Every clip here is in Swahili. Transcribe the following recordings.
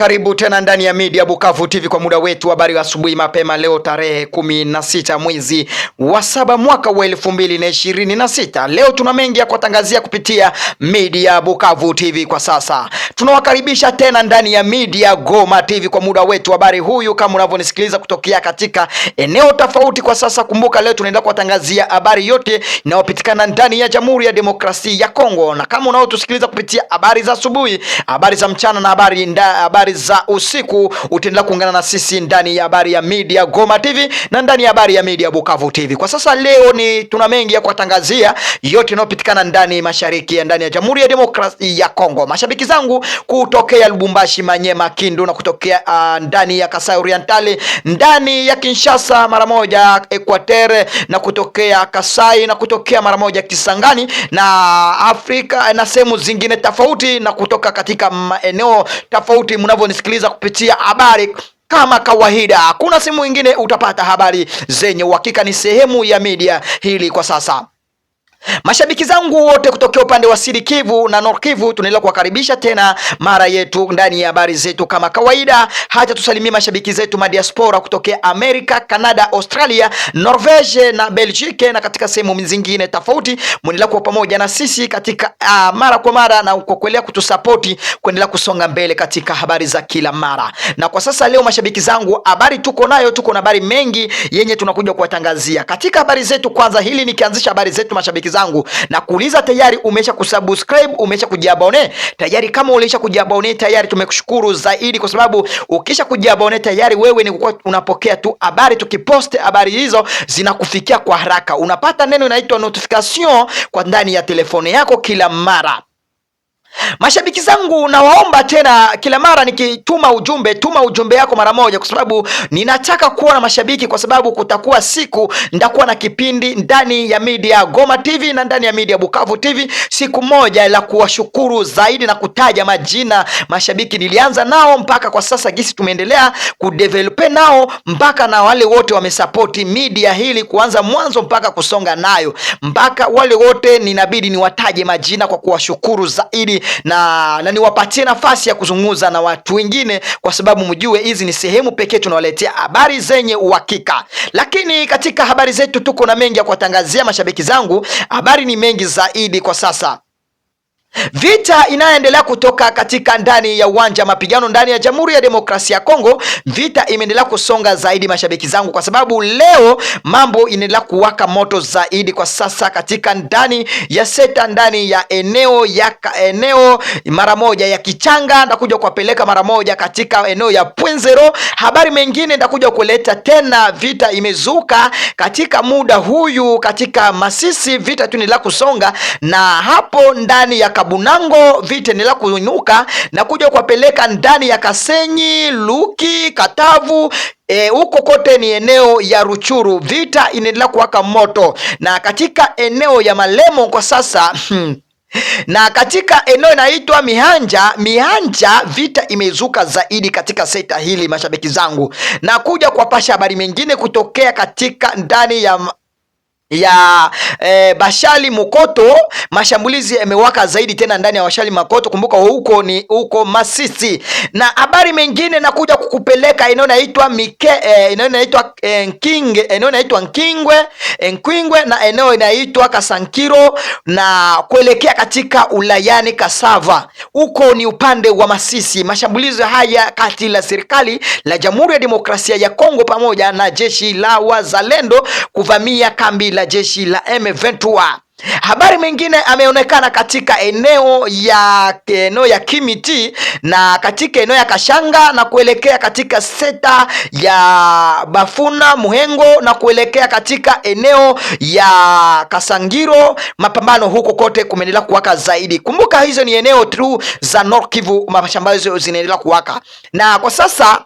Karibu tena ndani ya Media Bukavu TV kwa muda wetu wa habari asubuhi mapema leo tarehe 16 mwezi wa 7 mwaka wa 2026. Leo tuna mengi ya kutangazia kupitia Media Bukavu TV kwa sasa. Tunawakaribisha tena ndani ya Media Goma TV kwa muda wetu wa habari huyu kama unavyonisikiliza kutokea katika eneo tofauti kwa sasa. Kumbuka leo tunaenda kutangazia habari yote inayopitikana ndani ya Jamhuri ya Demokrasia ya Kongo, na kama unaotusikiliza kupitia habari za asubuhi, habari za mchana na habari za usiku, utaendelea kuungana na sisi ndani ya habari ya Media Goma TV na ndani ya habari ya Media Bukavu TV. Kwa sasa leo tuna mengi ya kuwatangazia yote yanayopitikana ndani mashariki ya ndani ya Jamhuri ya Demokrasia ya Kongo. Mashabiki zangu kutokea Lubumbashi, Manyema, Kindu na kutokea ndani ya Kasai Oriental, ndani ya Kinshasa mara moja Equateur, na kutokea Kasai na kutokea mara moja Kisangani na Afrika na sehemu zingine tofauti, na kutoka katika maeneo tofauti mnavyonisikiliza kupitia habari kama kawaida. Hakuna sehemu nyingine utapata habari zenye uhakika, ni sehemu ya media hili kwa sasa. Mashabiki zangu wote kutokea upande wa Sud Kivu na Nord Kivu, tunaendelea kuwakaribisha tena mara yetu ndani ya habari zetu kama kawaida. Hata tusalimie mashabiki zetu madiaspora kutokea Amerika, Canada, Australia, Norvege na Belgique na katika sehemu zingine tofauti. Muendelea kuwa pamoja na sisi katika mara kwa mara na kuendelea kutusapoti kuendelea kusonga mbele katika habari za kila mara. Na kwa sasa leo mashabiki zangu, habari tuko na habari mengi yenye tunakuja kuwatangazia katika habari zetu. Kwanza hili nikianzisha habari zetu mashabiki zangu na kuuliza, tayari umesha kusubscribe, umesha kujiabone tayari? Kama ulisha kujiabone tayari, tumekushukuru zaidi, kwa sababu ukisha kujiabone tayari wewe ni unapokea tu habari, tukipost habari hizo zinakufikia kwa haraka, unapata neno inaitwa notification kwa ndani ya telefoni yako kila mara. Mashabiki zangu, nawaomba tena kila mara nikituma ujumbe, tuma ujumbe yako mara moja, kwa sababu ninataka kuona mashabiki, kwa sababu kutakuwa siku ndakuwa na kipindi ndani ya Media Goma TV na ndani ya Media Bukavu TV, siku moja la kuwashukuru zaidi na kutaja majina mashabiki nilianza nao mpaka kwa sasa, gisi tumeendelea kudevelop nao mpaka na wale wote wamesupporti media hili kuanza mwanzo mpaka kusonga nayo, mpaka wale wote ninabidi niwataje majina kwa kuwashukuru zaidi na niwapatie nafasi ya kuzungumza na watu wengine, kwa sababu mjue hizi ni sehemu pekee tunawaletea habari zenye uhakika. Lakini katika habari zetu tuko na mengi ya kuwatangazia mashabiki zangu, habari ni mengi zaidi kwa sasa. Vita inayoendelea kutoka katika ndani ya uwanja mapigano ndani ya Jamhuri ya Demokrasia ya Kongo, vita imeendelea kusonga zaidi mashabiki zangu, kwa sababu leo mambo inaendelea kuwaka moto zaidi kwa sasa katika ndani ya seta, ndani ya eneo mara moja ya Kichanga, ndakuja kuwapeleka mara moja katika eneo ya Pwenzero. Habari mengine ndakuja kuleta tena, vita imezuka katika muda huyu katika Masisi, vita tu inaendelea kusonga, na hapo ndani ya Kabunango vita endelea kuinuka na kuja kuwapeleka ndani ya Kasenyi, Luki, Katavu, huko kote ni eneo ya Ruchuru, vita inaendelea kuwaka moto, na katika eneo ya Malemo kwa sasa na katika eneo inaitwa Mihanja vita imezuka zaidi katika sekta hili mashabiki zangu, na kuja kuwapasha habari mengine kutokea katika ndani ya Bashali Mukoto. Mashambulizi yamewaka zaidi tena ndani ya Bashali Mukoto, kumbuka huko Masisi. Na habari mengine nakuja kukupeleka eneo inaitwa Nkingwe na eneo inaitwa Kasankiro na kuelekea katika ulayani Kasava, huko ni upande wa Masisi. Mashambulizi haya kati la serikali la Jamhuri ya Demokrasia ya Kongo pamoja na jeshi la Wazalendo kuvamia kambi la jeshi la M23. Habari mengine ameonekana katika eneo ya Kimiti na katika eneo ya Kashanga na kuelekea katika seta ya Bafuna Muhengo na kuelekea katika eneo ya Kasangiro. Mapambano huko kote kumeendelea kuwaka zaidi. Kumbuka hizo ni eneo tu za Nord Kivu, mashambalizo zinaendelea kuwaka, na kwa sasa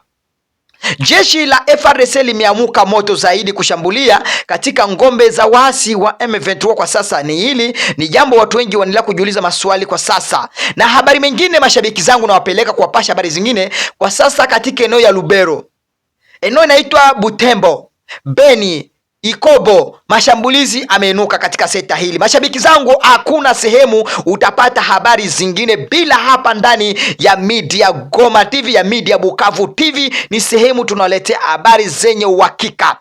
jeshi la FARDC limeamuka moto zaidi kushambulia katika ngombe za waasi wa M23 kwa sasa. Ni jambo watu wengi wanaendelea kujiuliza maswali kwa sasa. Na habari mengine mashabiki zangu nawapeleka kuwapasha habari zingine kwa sasa katika eneo ya Lubero. Eneo inaitwa Butembo, Beni, Ikobo, mashambulizi ameinuka katika sekta hili. Mashabiki zangu, hakuna sehemu utapata habari zingine bila hapa ndani ya Media Goma TV, ya Media Bukavu TV. Ni sehemu tunaletea habari zenye uhakika.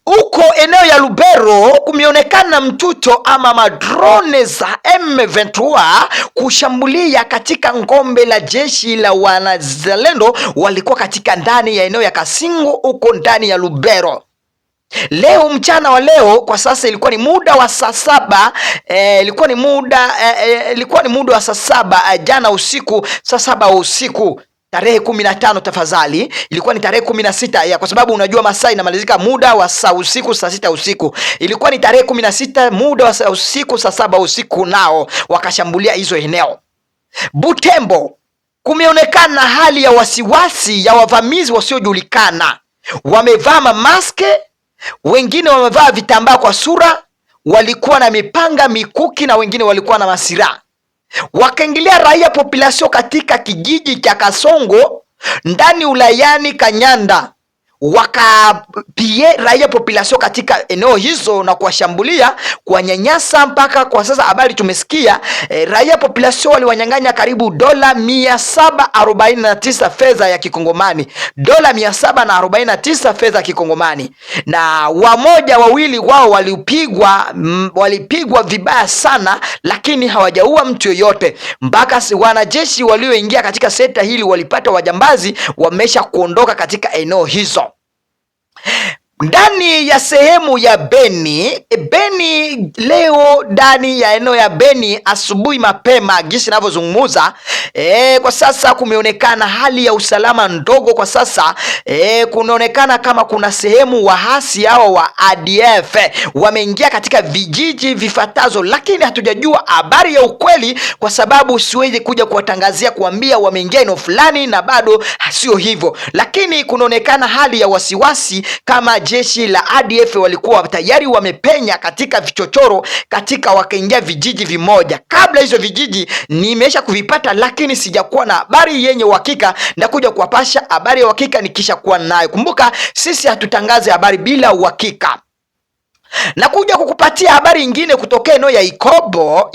Huko eneo ya Lubero kumeonekana mtuto ama madrone za M23 kushambulia katika ngombe la jeshi la wanazalendo walikuwa katika ndani ya eneo ya Kasingo huko ndani ya Lubero. Leo mchana wa leo kwa sasa ilikuwa ni muda wa saa saba ilikuwa ni muda wa saa saba jana usiku, saa saba usiku tarehe 15 tafadhali, ilikuwa ni tarehe 16 kwa sababu unajua masaa inamalizika muda wa saa usiku saa 6 usiku. Ilikuwa ni tarehe 16 muda wa saa usiku saa 7 usiku, nao wakashambulia hizo eneo. Butembo kumeonekana hali ya wasiwasi ya wavamizi wasiojulikana. Wamevaa mamaske, wengine wamevaa vitambaa kwa sura, walikuwa na mipanga, mikuki na wengine walikuwa na masira. Wakaingilia raia population katika kijiji cha Kasongo ndani ulayani Kanyanda, wakapie raia population katika eneo hizo na kuwashambulia, kuwanyanyasa. Mpaka kwa sasa habari tumesikia raia population waliwanyang'anya karibu dola 749 fedha ya kikongomani, dola 749 fedha ya kikongomani, na wamoja wawili wao walipigwa vibaya sana, lakini hawajaua mtu yoyote. Mpaka wanajeshi walioingia katika sekta hili walipata wajambazi wamesha kuondoka katika eneo hizo. Ndani ya sehemu ya Beni leo, ndani ya eneo ya Beni asubuhi mapema gisi ninavyozungumza, kwa sasa kumeonekana hali ya usalama ndogo. Kwa sasa kunaonekana kama kuna sehemu wahasi hao wa ADF wameingia katika vijiji vifatazo, lakini hatujajua habari ya ukweli, kwa sababu siwezi kuja kuwatangazia kuambia wameingia eneo fulani na bado sio hivyo. Lakini kunaonekana hali ya wasiwasi kama jeshi la ADF walikuwa tayari wamepenya katika vichochoro, katika wakaingia vijiji vimoja. Kabla hizo vijiji nimesha kuvipata, lakini sijakuwa na habari yenye uhakika. Ndakuja kuwapasha habari ya uhakika nikisha kuwa nayo. Kumbuka sisi hatutangaze habari bila uhakika. Na kuja kukupatia habari nyingine kutokea eneo ya Ikobo,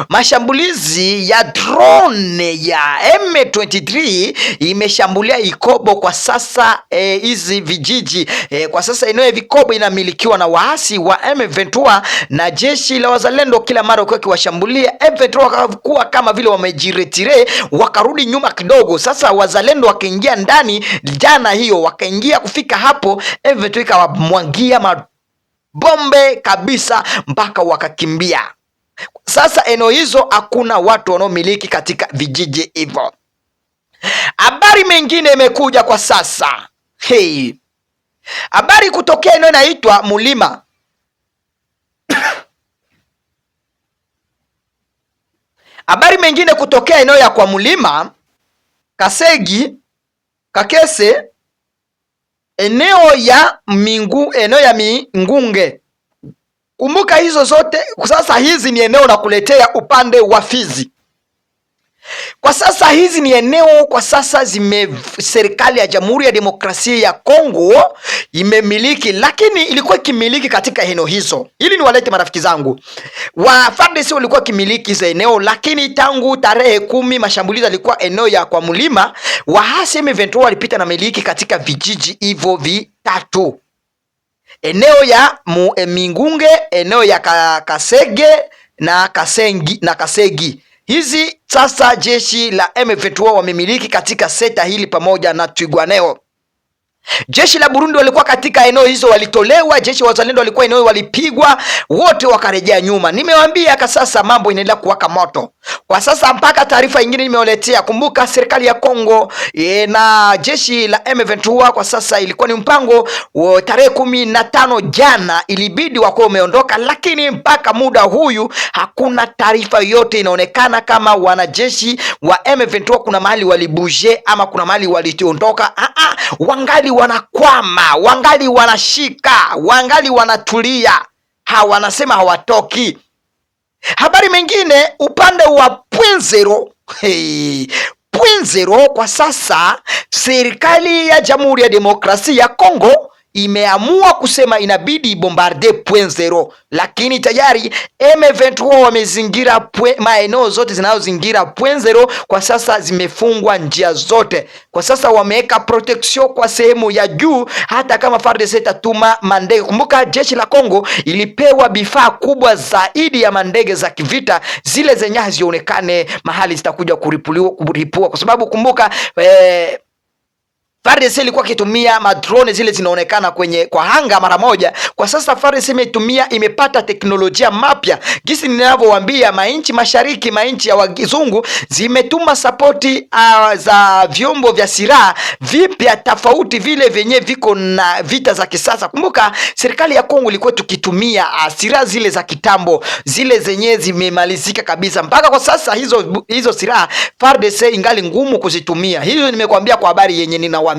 mashambulizi ya drone ya M23 imeshambulia Ikobo kwa sasa. Hizi vijiji kwa sasa eneo ya Ikobo inamilikiwa na waasi wa M23 na jeshi la wazalendo. Kila mara kwa kiwashambulia M23 wakakuwa kama vile wamejiretire, wakarudi nyuma kidogo. Sasa wazalendo wakaingia ndani jana hiyo, wakaingia kufika hapo M23 ikawamwangia bombe kabisa mpaka wakakimbia. Sasa eneo hizo hakuna watu wanaomiliki katika vijiji hivyo. Habari mengine imekuja kwa sasa. Habari kutokea eneo inaitwa Mulima. Habari mengine kutokea eneo ya kwa Mulima, Kasegi, Kakese, eneo ya Mingunge. Kumbuka hizo zote sasa, hizi ni eneo na kuletea upande wa Fizi. Kwa sasa hizi ni eneo kwa sasa serikali ya Jamhuri ya Demokrasia ya Kongo imemiliki, lakini ilikuwa kimiliki katika eneo hizo. Ili niwalete marafiki zangu, wa FARDC walikuwa kimiliki hizo eneo, lakini tangu tarehe 10 mashambulizi yalikuwa eneo ya kwa Mulima, waasi M23 walipita na miliki katika vijiji hivyo vitatu. Eneo ya Mingunge, eneo ya Kasege na Kasegi. Hizi sasa jeshi la M23 wamemiliki katika sekta hili pamoja na Twirwaneho. Jeshi la Burundi walikuwa katika eneo hizo, walitolewa. Jeshi wa wazalendo walikuwa eneo, walipigwa wote wakarejea nyuma. Nimewaambia kwa sasa mambo inaendelea kuwaka moto kwa sasa, mpaka taarifa nyingine nimewaletea. Kumbuka serikali ya Kongo na jeshi la M23 kwa sasa ilikuwa ni mpango tarehe 15 jana ilibidi wako umeondoka, lakini mpaka muda huyu hakuna taarifa yote inaonekana kama wanajeshi wa M23 kuna mahali walibuje ama kuna mahali waliondoka. Wangali wanakwama, wangali wanashika, wangali wanatulia, wanasema hawatoki. Habari mengine upande wa Pwenzero. Pwenzero kwa sasa serikali ya Jamhuri ya Demokrasia ya Kongo imeamua kusema inabidi bombarde .0, lakini tayari M23 wamezingira maeneo zote zinazozingira .0. Kwa sasa zimefungwa njia zote, kwa sasa wameweka protection kwa sehemu ya juu, hata kama FARDC itatuma mandege. Kumbuka jeshi la Kongo ilipewa vifaa kubwa zaidi ya mandege za kivita, zile zenye hazionekane mahali zitakuja kuripua, kwa sababu kumbuka FARDC ilikuwa kitumia madrone zile zinaonekana kwa hanga mara moja. Kwa sasa FARDC imepata teknolojia mapya. Gisi ninavyowaambia, mainchi mashariki, mainchi ya wazungu zimetuma sapoti za vyombo vya silaha vipya tofauti, vile vyenye viko na vita za kisasa. Kumbuka serikali ya Kongo ilikuwa tukitumia silaha zile za kitambo, zile zenye zimemalizika kabisa. Mpaka kwa sasa hizo silaha FARDC ingali ngumu kuzitumia. Hiyo nimekuambia kwa habari yenye ninawaambia.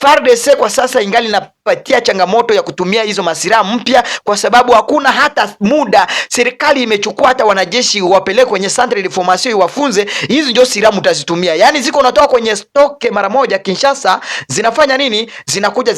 FARDC kwa sasa ingali napatia changamoto ya kutumia hizo masilaha mpya, kwa sababu hakuna hata muda. Serikali imechukua hata wanajeshi wapeleke kwenye centre de formation wafunze. Hizi ndio silaha mtazitumia, yani ziko natoka kwenye stoke mara moja Kinshasa, zinafanya nini? Zinakuja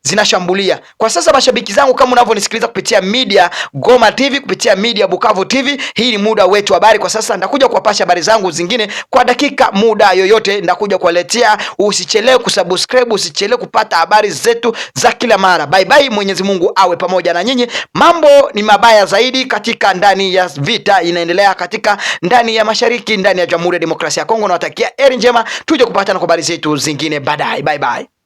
zinashambulia. Kwa sasa mashabiki zangu, kama unavyonisikiliza kupitia media Goma TV, kupitia media Bukavu TV, hii ni muda wetu habari. Kwa sasa ndakuja kuwapasha habari zangu zingine kwa dakika, muda yoyote ndakuja kuwaletea. Usichelewe kusubscribe, usichelewe kupata habari zetu za kila mara. Bye bye, Mwenyezi Mungu awe pamoja na nyinyi. Mambo ni mabaya zaidi katika ndani ya vita inaendelea katika ndani ya mashariki, ndani ya Jamhuri ya Demokrasia ya Kongo. Nawatakia heri njema, tuje kupatana kwa habari zetu zingine baadaye. Bye bye.